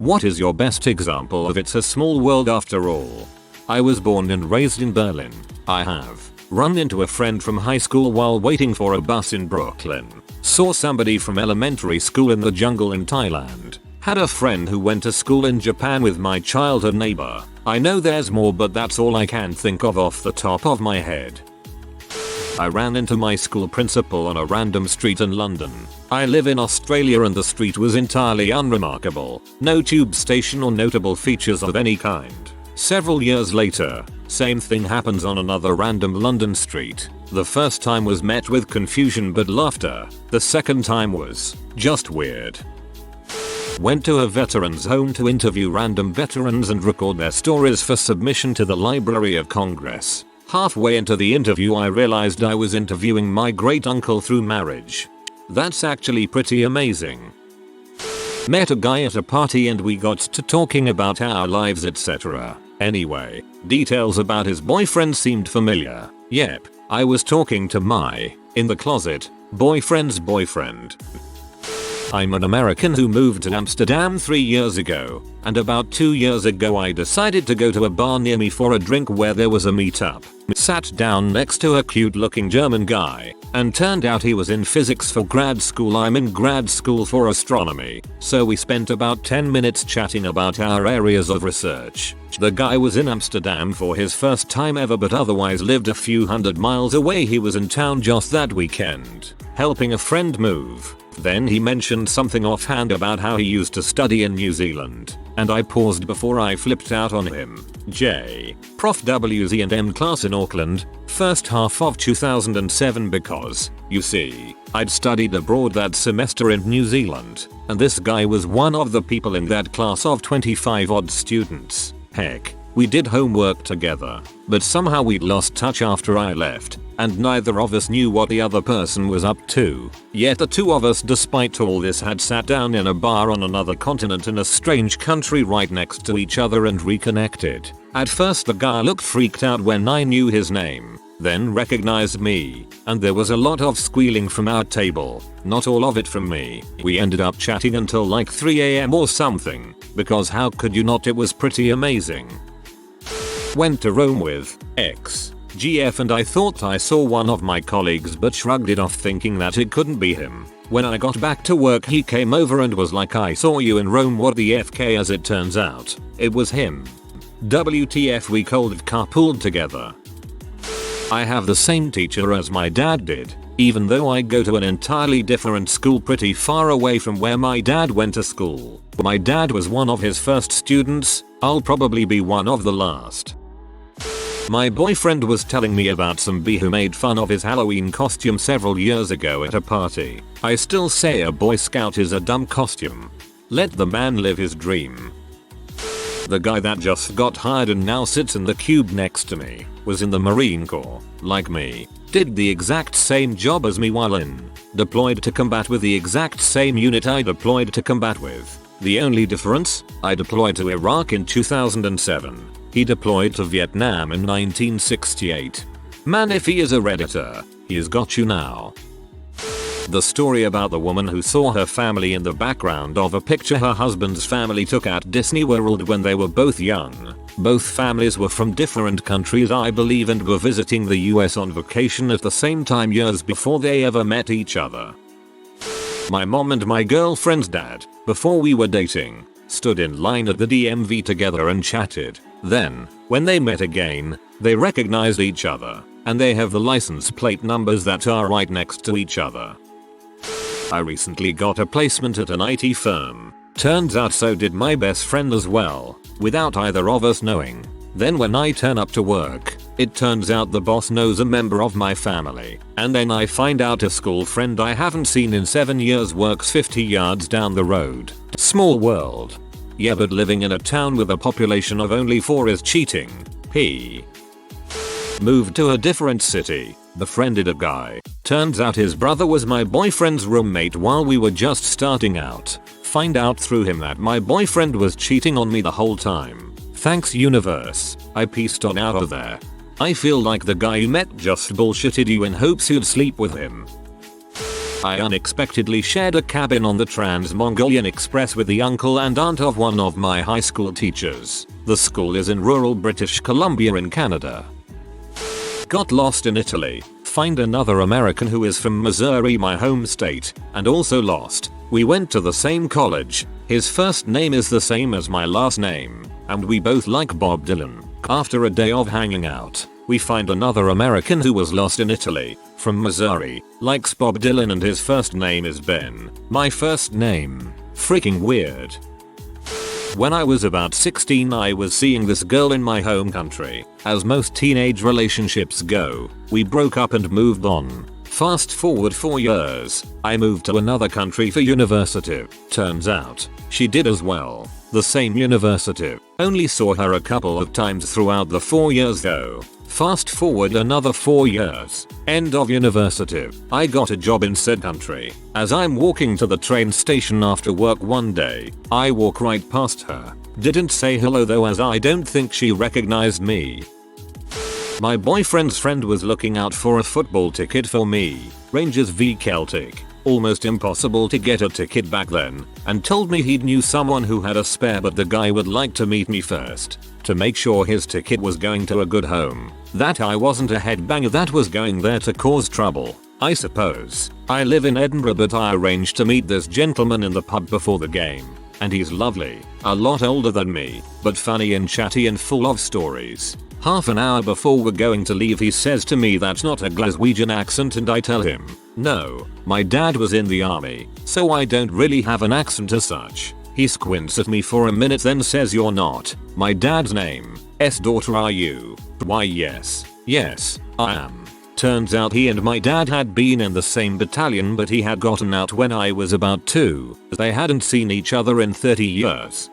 What is your best example of it's a small world after all? I was born and raised in Berlin. I have run into a friend from high school while waiting for a bus in Brooklyn. Saw somebody from elementary school in the jungle in Thailand. Had a friend who went to school in Japan with my childhood neighbor. I know there's more, but that's all I can think of off the top of my head. I ran into my school principal on a random street in London. I live in Australia and the street was entirely unremarkable. No tube station or notable features of any kind. Several years later, same thing happens on another random London street. The first time was met with confusion but laughter. The second time was just weird. Went to a veterans home to interview random veterans and record their stories for submission to the Library of Congress. Halfway into the interview I realized I was interviewing my great uncle through marriage. That's actually pretty amazing. Met a guy at a party and we got to talking about our lives, etc. Anyway, details about his boyfriend seemed familiar. Yep, I was talking to my, in the closet, boyfriend's boyfriend. I'm an American who moved to Amsterdam 3 years ago, and about 2 years ago I decided to go to a bar near me for a drink where there was a meetup. Sat down next to a cute looking German guy, and turned out he was in physics for grad school. I'm in grad school for astronomy, so we spent about 10 minutes chatting about our areas of research. The guy was in Amsterdam for his first time ever but otherwise lived a few hundred miles away. He was in town just that weekend, helping a friend move. Then he mentioned something offhand about how he used to study in New Zealand, and I paused before I flipped out on him. Prof WZ&M class in Auckland, first half of 2007 because, you see, I'd studied abroad that semester in New Zealand, and this guy was one of the people in that class of 25 odd students. Heck, we did homework together, but somehow we'd lost touch after I left, and neither of us knew what the other person was up to. Yet the two of us, despite all this, had sat down in a bar on another continent in a strange country right next to each other and reconnected. At first the guy looked freaked out when I knew his name, then recognized me, and there was a lot of squealing from our table, not all of it from me. We ended up chatting until like 3 AM or something, because how could you not? It was pretty amazing. Went to Rome with GF and I thought I saw one of my colleagues but shrugged it off thinking that it couldn't be him. When I got back to work he came over and was like, I saw you in Rome, what the FK? As it turns out, it was him. WTF, we cold carpooled together. I have the same teacher as my dad did, even though I go to an entirely different school pretty far away from where my dad went to school. My dad was one of his first students, I'll probably be one of the last. My boyfriend was telling me about some bee who made fun of his Halloween costume several years ago at a party. I still say a Boy Scout is a dumb costume. Let the man live his dream. The guy that just got hired and now sits in the cube next to me was in the Marine Corps, like me. Did the exact same job as me while in. Deployed to combat with the exact same unit I deployed to combat with. The only difference? I deployed to Iraq in 2007. He deployed to Vietnam in 1968. Man, if he is a Redditor, he has got you now. The story about the woman who saw her family in the background of a picture her husband's family took at Disney World when they were both young. Both families were from different countries, I believe, and were visiting the US on vacation at the same time years before they ever met each other. My mom and my girlfriend's dad, before we were dating, stood in line at the DMV together and chatted. Then, when they met again, they recognized each other, and they have the license plate numbers that are right next to each other. I recently got a placement at an IT firm. Turns out so did my best friend as well, without either of us knowing. Then when I turn up to work, it turns out the boss knows a member of my family, and then I find out a school friend I haven't seen in 7 years works 50 yards down the road. Small world. Yeah, but living in a town with a population of only 4 is cheating. He moved to a different city, befriended a guy. Turns out his brother was my boyfriend's roommate while we were just starting out. Find out through him that my boyfriend was cheating on me the whole time. Thanks universe, I pieced on out of there. I feel like the guy you met just bullshitted you in hopes you'd sleep with him. I unexpectedly shared a cabin on the Trans-Mongolian Express with the uncle and aunt of one of my high school teachers. The school is in rural British Columbia in Canada. Got lost in Italy. Find another American who is from Missouri, my home state, and also lost. We went to the same college. His first name is the same as my last name, and we both like Bob Dylan. After a day of hanging out, we find another American who was lost in Italy, from Missouri, likes Bob Dylan and his first name is Ben. My first name. Freaking weird. When I was about 16 I was seeing this girl in my home country. As most teenage relationships go, we broke up and moved on. Fast forward 4 years, I moved to another country for university. Turns out, she did as well. The same university. Only saw her a couple of times throughout the 4 years though. Fast forward another 4 years. End of university. I got a job in said country. As I'm walking to the train station after work one day, I walk right past her. Didn't say hello though as I don't think she recognized me. My boyfriend's friend was looking out for a football ticket for me. Rangers v Celtic. Almost impossible to get a ticket back then, and told me he'd knew someone who had a spare but the guy would like to meet me first, to make sure his ticket was going to a good home. That I wasn't a headbanger that was going there to cause trouble, I suppose. I live in Edinburgh but I arranged to meet this gentleman in the pub before the game, and he's lovely, a lot older than me, but funny and chatty and full of stories. Half an hour before we're going to leave he says to me that's not a Glaswegian accent and I tell him, no, my dad was in the army, so I don't really have an accent as such. He squints at me for a minute then says you're not my dad's name, daughter are you? Why yes, I am. Turns out he and my dad had been in the same battalion but he had gotten out when I was about 2, they hadn't seen each other in 30 years.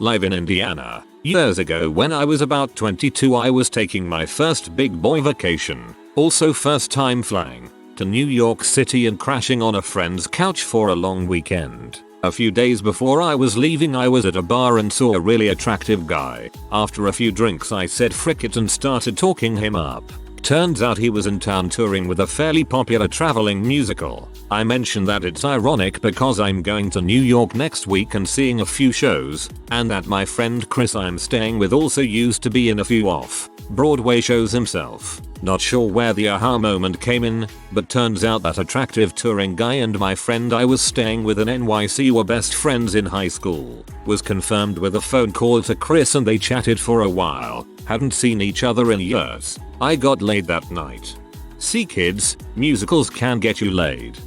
Live in Indiana. Years ago when I was about 22 I was taking my first big boy vacation, also first time flying, to New York City and crashing on a friend's couch for a long weekend. A few days before I was leaving I was at a bar and saw a really attractive guy. After a few drinks I said frick it and started talking him up. Turns out he was in town touring with a fairly popular traveling musical. I mentioned that it's ironic because I'm going to New York next week and seeing a few shows, and that my friend Chris I'm staying with also used to be in a few off-Broadway shows himself. Not sure where the aha moment came in, but turns out that attractive touring guy and my friend I was staying with in NYC were best friends in high school. Was confirmed with a phone call to Chris and they chatted for a while. Hadn't seen each other in years. I got laid that night. See kids, musicals can get you laid.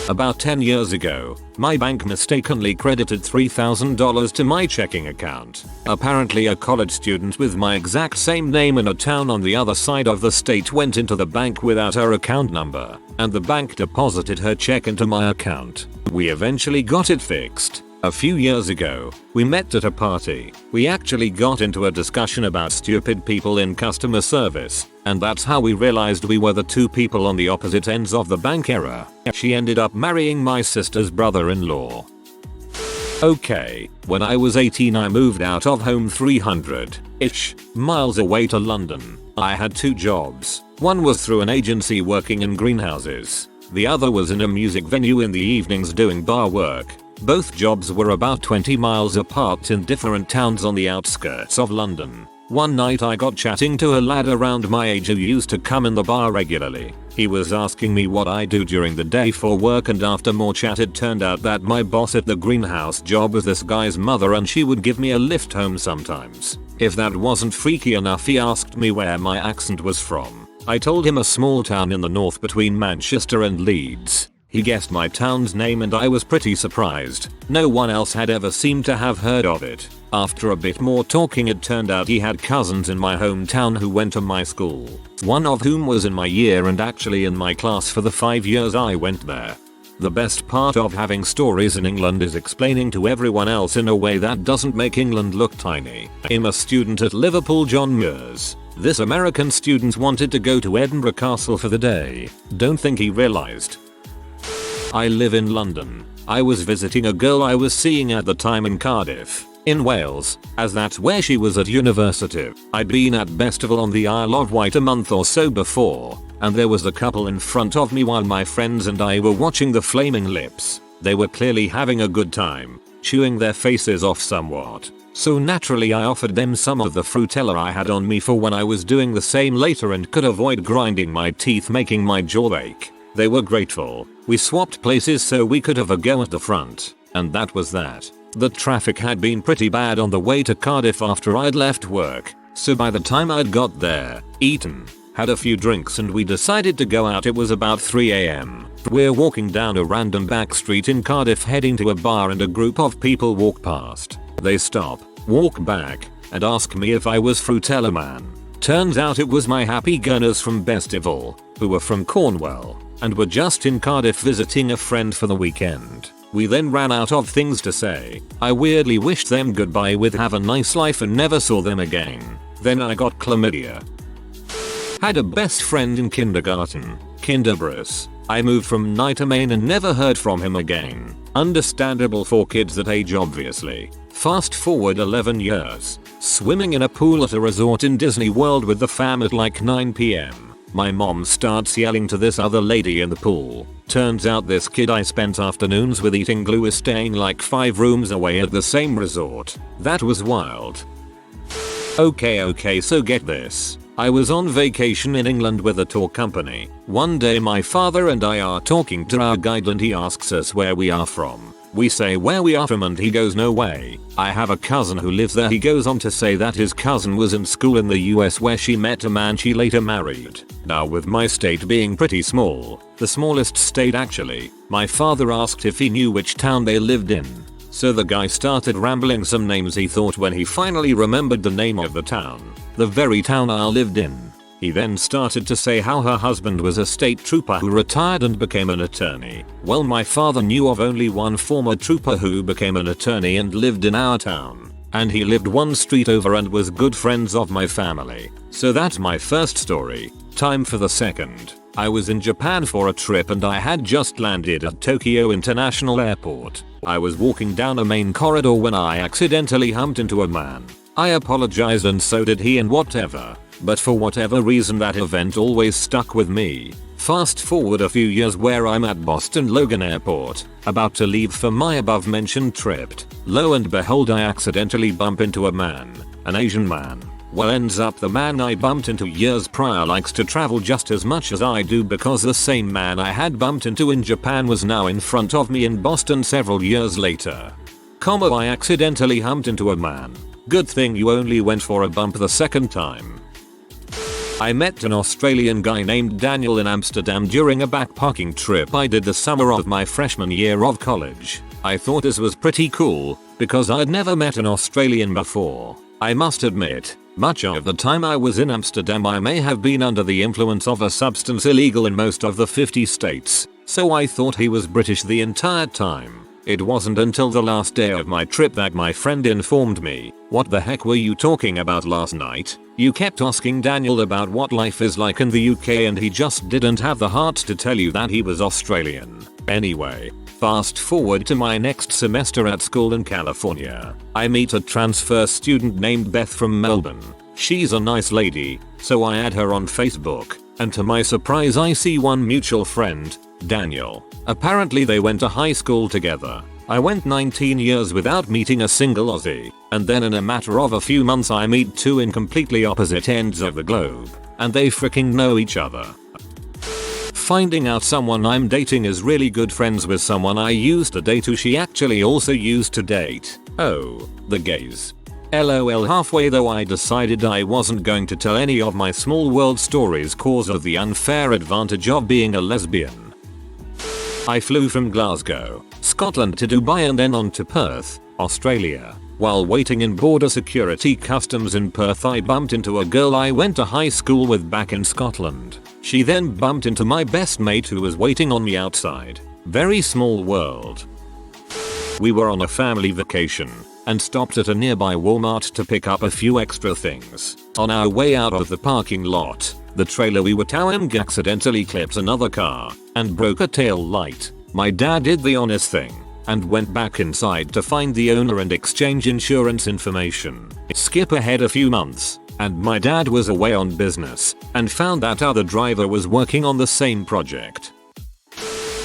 About 10 years ago, my bank mistakenly credited $3,000 to my checking account. Apparently a college student with my exact same name in a town on the other side of the state went into the bank without her account number, and the bank deposited her check into my account. We eventually got it fixed. A few years ago, we met at a party. We actually got into a discussion about stupid people in customer service, and that's how we realized we were the two people on the opposite ends of the bank error. She ended up marrying my sister's brother-in-law. Okay, when I was 18 I moved out of home 300-ish miles away to London. I had 2 jobs. One was through an agency working in greenhouses. The other was in a music venue in the evenings doing bar work. Both jobs were about 20 miles apart in different towns on the outskirts of London. One night I got chatting to a lad around my age who used to come in the bar regularly. He was asking me what I do during the day for work, and after more chat it turned out that my boss at the greenhouse job was this guy's mother and she would give me a lift home sometimes. If that wasn't freaky enough, he asked me where my accent was from. I told him a small town in the north between Manchester and Leeds. He guessed my town's name and I was pretty surprised. No one else had ever seemed to have heard of it. After a bit more talking it turned out he had cousins in my hometown who went to my school. One of whom was in my year and actually in my class for the 5 years I went there. The best part of having stories in England is explaining to everyone else in a way that doesn't make England look tiny. I'm a student at Liverpool John Muir's. This American student wanted to go to Edinburgh Castle for the day. Don't think he realized. I live in London. I was visiting a girl I was seeing at the time in Cardiff, in Wales, as that's where she was at university. I'd been at Festival on the Isle of Wight a month or so before. and there was a couple in front of me while my friends and I were watching the Flaming Lips. They were clearly having a good time, chewing their faces off somewhat. So naturally I offered them some of the Fruitella I had on me for when I was doing the same later and could avoid grinding my teeth making my jaw ache. They were grateful. We swapped places so we could have a go at the front, and that was that. The traffic had been pretty bad on the way to Cardiff after I'd left work, so by the time I'd got there, eaten, had a few drinks and we decided to go out. It was about 3 AM. We're walking down a random back street in Cardiff heading to a bar and a group of people walk past. They stop, walk back, and ask me if I was Fruitella Man. Turns out it was my happy gunners from Bestival, who were from Cornwall, and were just in Cardiff visiting a friend for the weekend. We then ran out of things to say. I weirdly wished them goodbye with have a nice life and never saw them again. Then I got chlamydia. Had a best friend in kindergarten, Kinder Bruce. I moved from Nijmegen and never heard from him again. Understandable for kids that age obviously. Fast forward 11 years. Swimming in a pool at a resort in Disney World with the fam at like 9 PM. My mom starts yelling to this other lady in the pool. Turns out this kid I spent afternoons with eating glue is staying like 5 rooms away at the same resort. That was wild. Okay, so get this. I was on vacation in England with a tour company. One day my father and I are talking to our guide and he asks us where we are from. We say where we are from and he goes no way. I have a cousin who lives there. He goes on to say that his cousin was in school in the US where she met a man she later married. Now with my state being pretty small, the smallest state actually, my father asked if he knew which town they lived in. So the guy started rambling some names he thought when he finally remembered the name of the town. The very town I lived in. He then started to say how her husband was a state trooper who retired and became an attorney. Well, my father knew of only one former trooper who became an attorney and lived in our town. And he lived one street over and was good friends of my family. So that's my first story. Time for the second. I was in Japan for a trip and I had just landed at Tokyo International Airport. I was walking down a main corridor when I accidentally humped into a man. I apologized and so did he and whatever. But for whatever reason that event always stuck with me. Fast forward a few years where I'm at Boston Logan Airport, about to leave for my above mentioned trip. Lo and behold I accidentally bump into a man, an Asian man. Well, ends up the man I bumped into years prior likes to travel just as much as I do because the same man I had bumped into in Japan was now in front of me in Boston several years later. I accidentally humped into a man. Good thing you only went for a bump the second time. I met an Australian guy named Daniel in Amsterdam during a backpacking trip I did the summer of my freshman year of college. I thought this was pretty cool because I'd never met an Australian before. I must admit, much of the time I was in Amsterdam I may have been under the influence of a substance illegal in most of the 50 states, so I thought he was British the entire time. It wasn't until the last day of my trip that my friend informed me, "What the heck were you talking about last night? You kept asking Daniel about what life is like in the UK and he just didn't have the heart to tell you that he was Australian." Anyway, fast forward to my next semester at school in California. I meet a transfer student named Beth from Melbourne. She's a nice lady, so I add her on Facebook, and to my surprise I see one mutual friend, Daniel. Apparently they went to high school together. I went 19 years without meeting a single Aussie, and then in a matter of a few months I meet two in completely opposite ends of the globe, and they freaking know each other. Finding out someone I'm dating is really good friends with someone I used to date who she actually also used to date. Oh, the gays. LOL. Halfway though I decided I wasn't going to tell any of my small world stories cause of the unfair advantage of being a lesbian. I flew from Glasgow, Scotland to Dubai and then on to Perth, Australia. While waiting in border security customs in Perth I bumped into a girl I went to high school with back in Scotland. She then bumped into my best mate who was waiting on me outside. Very small world. We were on a family vacation and stopped at a nearby Walmart to pick up a few extra things. On our way out of the parking lot, the trailer we were towing accidentally clipped another car and broke a tail light. My dad did the honest thing and went back inside to find the owner and exchange insurance information. Skip ahead a few months. and my dad was away on business and found that other driver was working on the same project.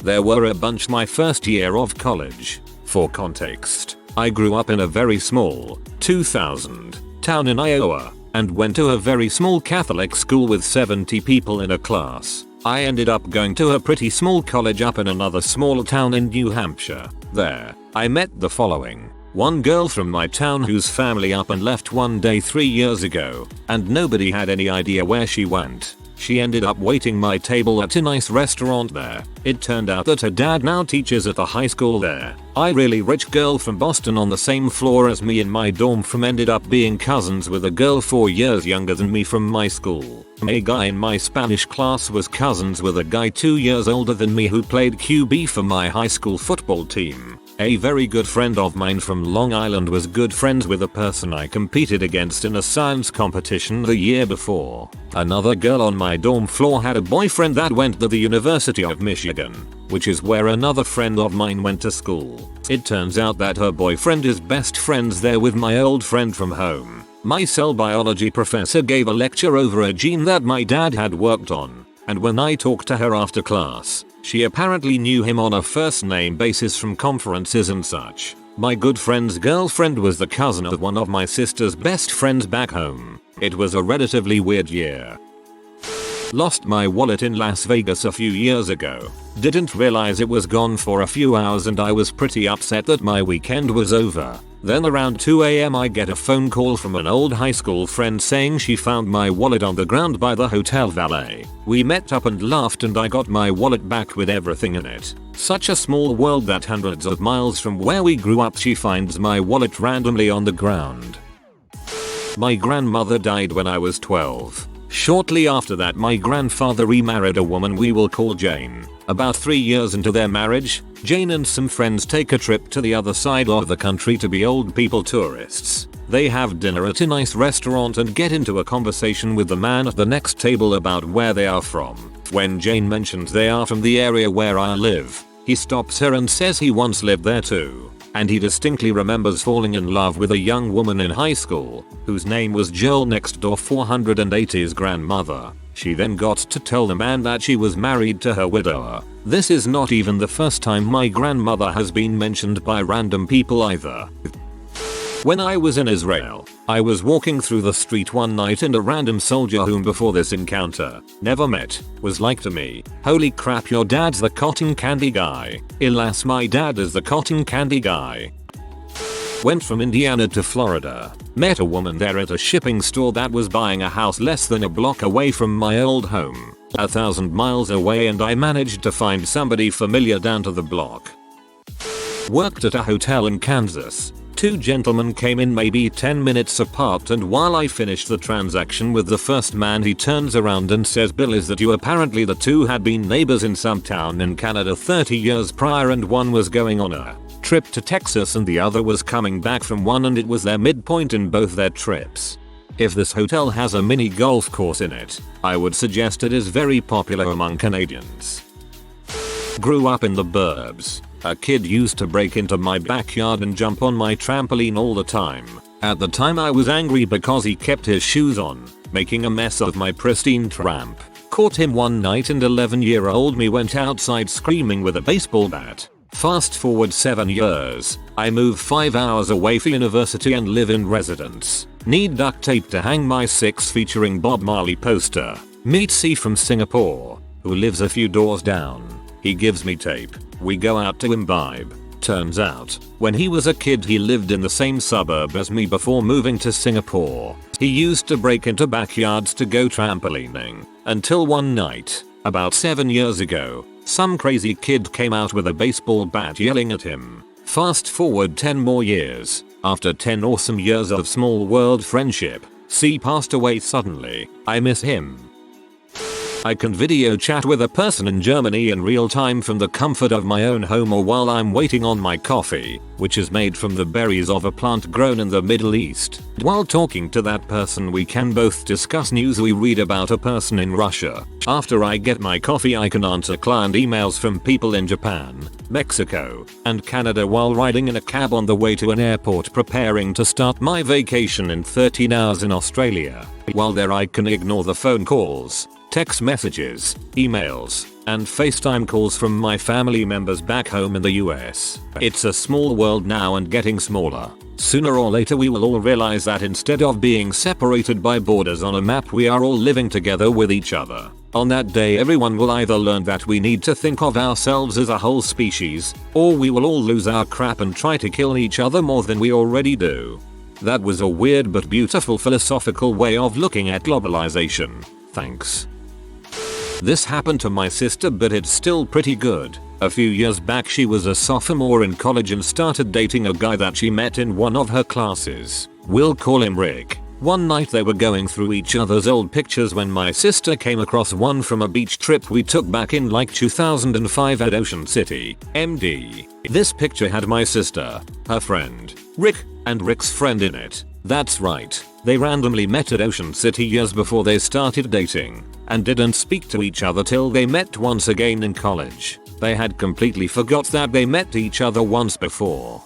There were a bunch my first year of college. For context, I grew up in a very small, 2,000 town in Iowa and went to a very small Catholic school with 70 people in a class. I ended up going to a pretty small college up in another small town in New Hampshire. There, I met the following. One girl from my town whose family up and left one day 3 years ago, and nobody had any idea where she went. She ended up waiting my table at a nice restaurant there. It turned out that her dad now teaches at the high school there. A really rich girl from Boston on the same floor as me in my dorm from ended up being cousins with a girl 4 years younger than me from my school. A guy in my Spanish class was cousins with a guy 2 years older than me who played QB for my high school football team. A very good friend of mine from Long Island was good friends with a person I competed against in a science competition the year before. Another girl on my dorm floor had a boyfriend that went to the University of Michigan, which is where another friend of mine went to school. It turns out that her boyfriend is best friends there with my old friend from home. My cell biology professor gave a lecture over a gene that my dad had worked on, and when I talked to her after class, she apparently knew him on a first name basis from conferences and such. My good friend's girlfriend was the cousin of one of my sister's best friends back home. It was a relatively weird year. Lost my wallet in Las Vegas a few years ago. Didn't realize it was gone for a few hours and I was pretty upset that my weekend was over. Then around 2 AM I get a phone call from an old high school friend saying she found my wallet on the ground by the hotel valet. We met up and laughed and I got my wallet back with everything in it. Such a small world that hundreds of miles from where we grew up she finds my wallet randomly on the ground. My grandmother died when I was 12. Shortly after that my grandfather remarried a woman we will call Jane. About 3 years into their marriage, Jane and some friends take a trip to the other side of the country to be old people tourists. They have dinner at a nice restaurant and get into a conversation with the man at the next table about where they are from. When Jane mentions they are from the area where I live, he stops her and says he once lived there too. And he distinctly remembers falling in love with a young woman in high school, whose name was Joel next door 480's grandmother. She then got to tell the man that she was married to her widower. This is not even the first time my grandmother has been mentioned by random people either. When I was in Israel, I was walking through the street one night and a random soldier whom before this encounter, never met, was like to me, "Holy crap, your dad's the cotton candy guy." Alas, my dad is the cotton candy guy. Went from Indiana to Florida. Met a woman there at a shipping store that was buying a house less than a block away from my old home. 1,000 miles away, and I managed to find somebody familiar down to the block. Worked at a hotel in Kansas. 2 gentlemen came in maybe 10 minutes apart, and while I finished the transaction with the first man he turns around and says, "Bill, is that you?" Apparently the two had been neighbors in some town in Canada 30 years prior, and one was going on a trip to Texas and the other was coming back from one, and it was their midpoint in both their trips. If this hotel has a mini golf course in it, I would suggest it is very popular among Canadians. Grew up in the burbs. A kid used to break into my backyard and jump on my trampoline all the time. At the time I was angry because he kept his shoes on, making a mess of my pristine tramp. Caught him one night and 11-year-old me went outside screaming with a baseball bat. Fast forward 7 years, I move 5 hours away for university and live in residence. Need duct tape to hang my 6 featuring Bob Marley poster. Meet C from Singapore, who lives a few doors down. He gives me tape. We go out to imbibe. Turns out, when he was a kid he lived in the same suburb as me before moving to Singapore. He used to break into backyards to go trampolining. Until one night, about 7 years ago, some crazy kid came out with a baseball bat yelling at him. Fast forward 10 more years. After 10 awesome years of small world friendship, C passed away suddenly. I miss him. I can video chat with a person in Germany in real time from the comfort of my own home or while I'm waiting on my coffee, which is made from the berries of a plant grown in the Middle East. While talking to that person we can both discuss news we read about a person in Russia. After I get my coffee I can answer client emails from people in Japan, Mexico, and Canada while riding in a cab on the way to an airport preparing to start my vacation in 13 hours in Australia. While there I can ignore the phone calls, text messages, emails, and FaceTime calls from my family members back home in the US. It's a small world now and getting smaller. Sooner or later we will all realize that instead of being separated by borders on a map we are all living together with each other. On that day everyone will either learn that we need to think of ourselves as a whole species, or we will all lose our crap and try to kill each other more than we already do. That was a weird but beautiful philosophical way of looking at globalization. Thanks. This happened to my sister but it's still pretty good. A few years back she was a sophomore in college and started dating a guy that she met in one of her classes. We'll call him Rick. One night they were going through each other's old pictures when my sister came across one from a beach trip we took back in like 2005 at Ocean City, MD. This picture had my sister, her friend, Rick, and Rick's friend in it. That's right, they randomly met at Ocean City years before they started dating, and didn't speak to each other till they met once again in college. They had completely forgot that they met each other once before.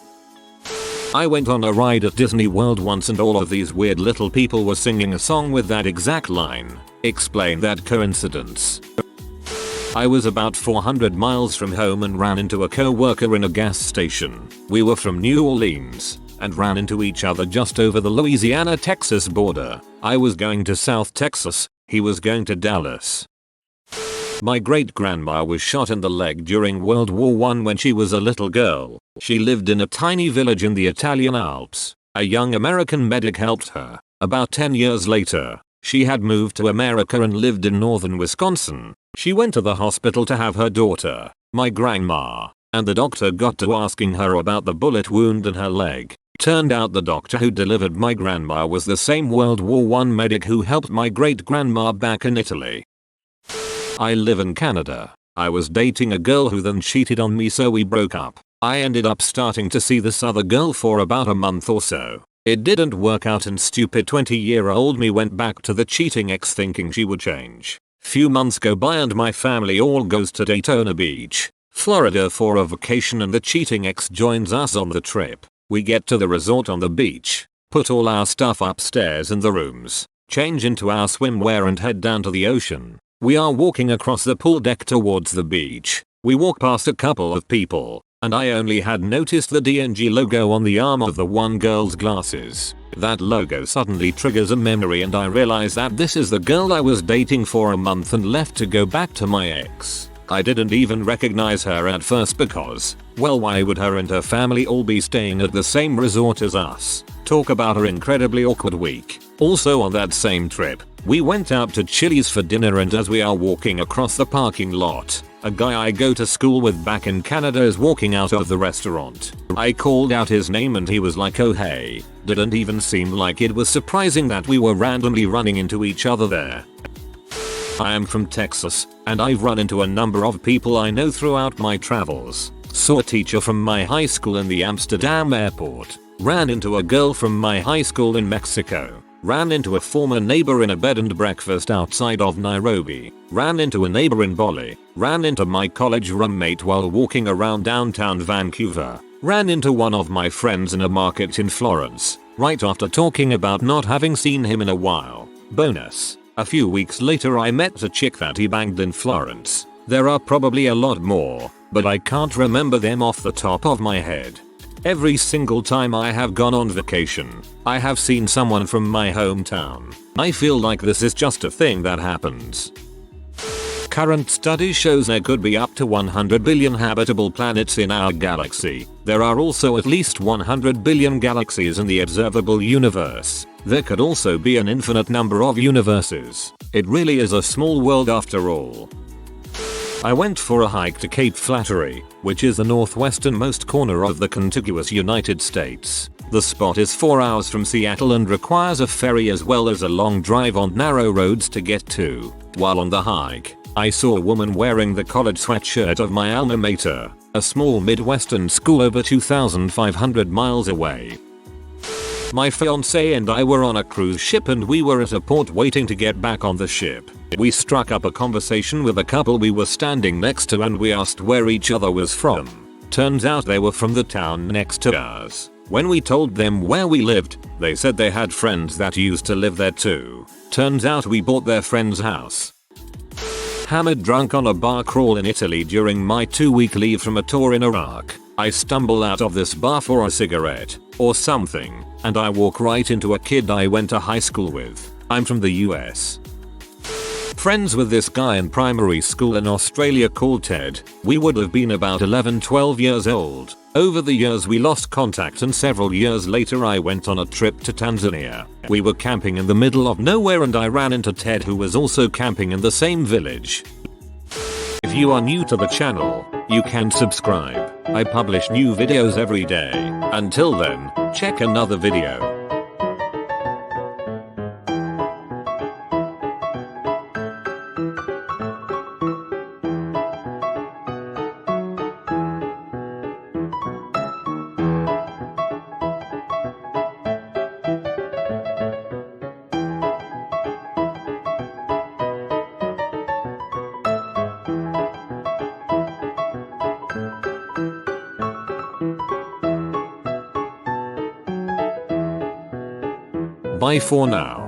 I went on a ride at Disney World once and all of these weird little people were singing a song with that exact line. Explain that coincidence. I was about 400 miles from home and ran into a co-worker in a gas station. We were from New Orleans and ran into each other just over the Louisiana-Texas border. I was going to South Texas, he was going to Dallas. My great-grandma was shot in the leg during World War I when she was a little girl. She lived in a tiny village in the Italian Alps. A young American medic helped her. About 10 years later, she had moved to America and lived in northern Wisconsin. She went to the hospital to have her daughter, my grandma, and the doctor got to asking her about the bullet wound in her leg. Turned out the doctor who delivered my grandma was the same World War I medic who helped my great-grandma back in Italy. I live in Canada. I was dating a girl who then cheated on me so we broke up. I ended up starting to see this other girl for about a month or so. It didn't work out and stupid 20-year-old me went back to the cheating ex thinking she would change. Few months go by and my family all goes to Daytona Beach, Florida for a vacation and the cheating ex joins us on the trip. We get to the resort on the beach, put all our stuff upstairs in the rooms, change into our swimwear and head down to the ocean. We are walking across the pool deck towards the beach. We walk past a couple of people, and I only had noticed the D&G logo on the arm of the one girl's glasses. That logo suddenly triggers a memory and I realize that this is the girl I was dating for a month and left to go back to my ex. I didn't even recognize her at first because, well, why would her and her family all be staying at the same resort as us? Talk about her incredibly awkward week. Also on that same trip, we went out to Chili's for dinner and as we are walking across the parking lot, a guy I go to school with back in Canada is walking out of the restaurant. I called out his name and he was like, oh hey. Didn't even seem like it was surprising that we were randomly running into each other there. I am from Texas, and I've run into a number of people I know throughout my travels. Saw a teacher from my high school in the Amsterdam airport. Ran into a girl from my high school in Mexico. Ran into a former neighbor in a bed and breakfast outside of Nairobi. Ran into a neighbor in Bali. Ran into my college roommate while walking around downtown Vancouver. Ran into one of my friends in a market in Florence, right after talking about not having seen him in a while. Bonus. A few weeks later I met a chick that he banged in Florence. There are probably a lot more, but I can't remember them off the top of my head. Every single time I have gone on vacation, I have seen someone from my hometown. I feel like this is just a thing that happens. Current study shows there could be up to 100 billion habitable planets in our galaxy. There are also at least 100 billion galaxies in the observable universe. There could also be an infinite number of universes. It really is a small world after all. I went for a hike to Cape Flattery, which is the northwesternmost corner of the contiguous United States. The spot is 4 hours from Seattle and requires a ferry as well as a long drive on narrow roads to get to. While on the hike, I saw a woman wearing the college sweatshirt of my alma mater, a small Midwestern school over 2,500 miles away. My fiance and I were on a cruise ship and we were at a port waiting to get back on the ship. We struck up a conversation with a couple we were standing next to and we asked where each other was from. Turns out they were from the town next to ours. When we told them where we lived, they said they had friends that used to live there too. Turns out we bought their friend's house. Hammered drunk on a bar crawl in Italy during my 2-week leave from a tour in Iraq. I stumble out of this bar for a cigarette or something, and I walk right into a kid I went to high school with. I'm from the US. Friends with this guy in primary school in Australia called Ted. We would have been about 11-12 years old. Over the years we lost contact and several years later I went on a trip to Tanzania. We were camping in the middle of nowhere and I ran into Ted who was also camping in the same village. If you are new to the channel, you can subscribe. I publish new videos every day. Until then, check another video. Bye for now.